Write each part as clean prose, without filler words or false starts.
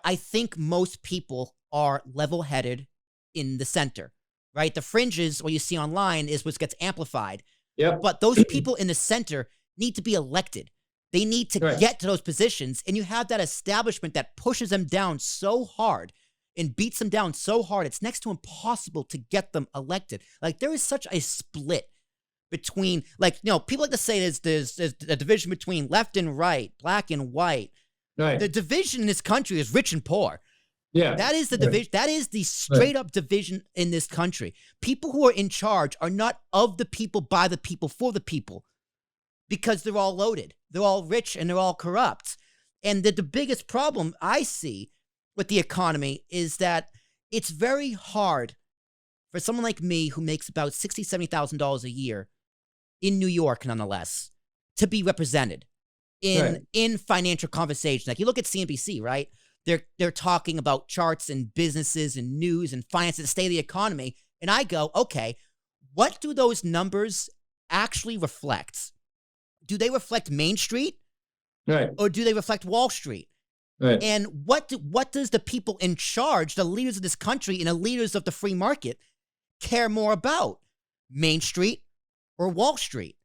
I think most people are level-headed in the center, right? The fringes, what you see online, is what gets amplified. Yep. But those people in the center need to be elected. They need to get to those positions. And you have that establishment that pushes them down so hard and beats them down so hard, it's next to impossible to get them elected. Like, there is such a split between, like, you know, people like to say there's a division between left and right, black and white. Right. The division in this country is rich and poor. Yeah. That is the division. That is the straight up division in this country. People who are in charge are not of the people, by the people, for the people, because they're all loaded. They're all rich and they're all corrupt. And the biggest problem I see with the economy is that it's very hard for someone like me who makes about $60,000, $70,000 a year in New York, nonetheless, to be represented in financial conversations. Like, you look at CNBC, right? They're talking about charts and businesses and news and finance and the state of the economy. And I go, okay, what do those numbers actually reflect? Do they reflect Main Street? Right. Or do they reflect Wall Street? Right. And what does the people in charge, the leaders of this country and the leaders of the free market, care more about? Main Street or Wall Street?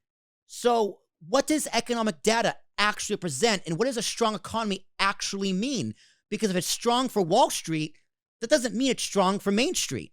So what does economic data actually present, and what does a strong economy actually mean? Because if it's strong for Wall Street, that doesn't mean it's strong for Main Street.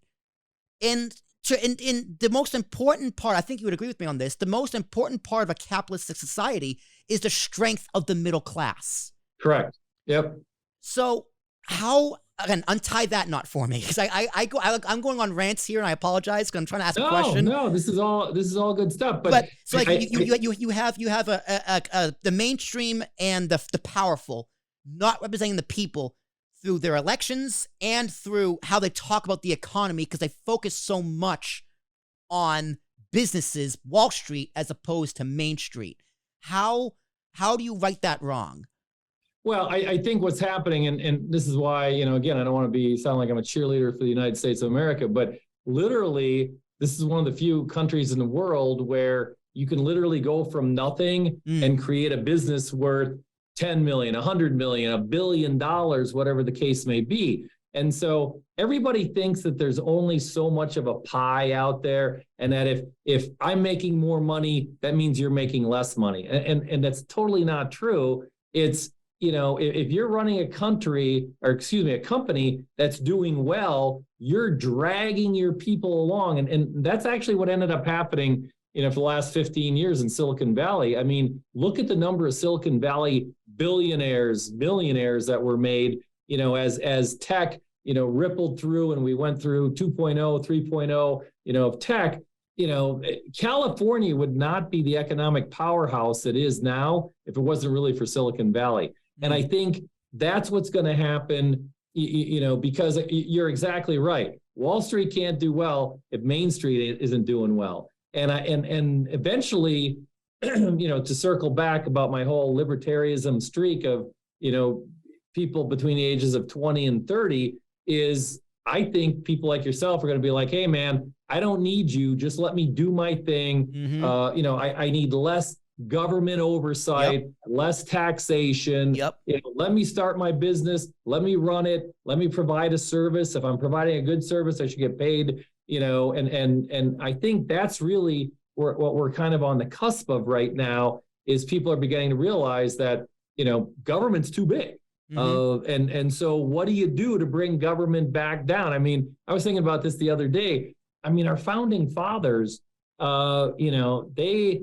And the most important part, I think you would agree with me on this, the most important part of a capitalistic society is the strength of the middle class. Correct. Yep. So how, again, untie that knot for me, because I'm going on rants here, and I apologize because I'm trying to ask a question. No, this is all good stuff. But so like you have the mainstream and the powerful not representing the people through their elections and through how they talk about the economy, because they focus so much on businesses, Wall Street, as opposed to Main Street. How do you right that wrong? Well, I think what's happening, and this is why, again, I don't want to sound like I'm a cheerleader for the United States of America, but literally, this is one of the few countries in the world where you can literally go from nothing and create a business worth 10 million, 100 million, $1 billion, whatever the case may be. And so everybody thinks that there's only so much of a pie out there, and that if I'm making more money, that means you're making less money. And that's totally not true. It's, if you're running a company that's doing well, you're dragging your people along. And that's actually what ended up happening, for the last 15 years in Silicon Valley. I mean, look at the number of Silicon Valley billionaires, millionaires that were made, as tech, rippled through, and we went through 2.0, 3.0, of tech. California would not be the economic powerhouse it is now if it wasn't really for Silicon Valley. And I think that's what's going to happen, because you're exactly right. Wall Street can't do well if Main Street isn't doing well. And eventually, to circle back about my whole libertarianism streak of, people between the ages of 20 and 30 is, I think people like yourself are going to be like, hey, man, I don't need you. Just let me do my thing. I need less government oversight, less taxation. Let me start my business. Let me run it. Let me provide a service. If I'm providing a good service, I should get paid. And I think that's really what we're kind of on the cusp of right now, is people are beginning to realize that, government's too big. And so what do you do to bring government back down? I mean, I was thinking about this the other day. I mean, our founding fathers, they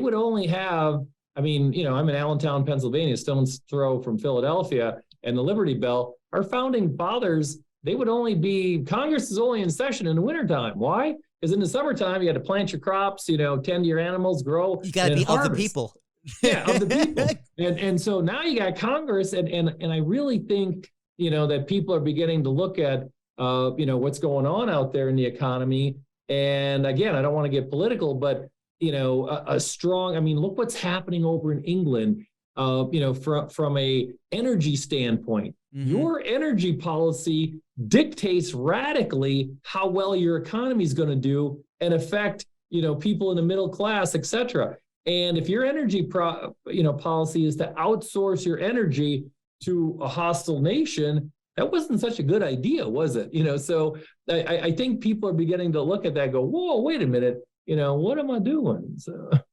would only have, I'm in Allentown, Pennsylvania, stone's throw from Philadelphia and the Liberty Bell. Our founding fathers, Congress is only in session in the wintertime. Why? Because in the summertime, you got to plant your crops, tend to your animals, grow. You got to be harvest. Of the people. Yeah, of the people. And so now you got Congress, and I really think, that people are beginning to look at, what's going on out there in the economy. And again, I don't want to get political, but, a strong, look what's happening over in England, from a energy standpoint. Your energy policy dictates radically how well your economy is going to do and affect, people in the middle class, et cetera. And if your energy policy is to outsource your energy to a hostile nation, that wasn't such a good idea, was it? So I think people are beginning to look at that and go, whoa, wait a minute, what am I doing? So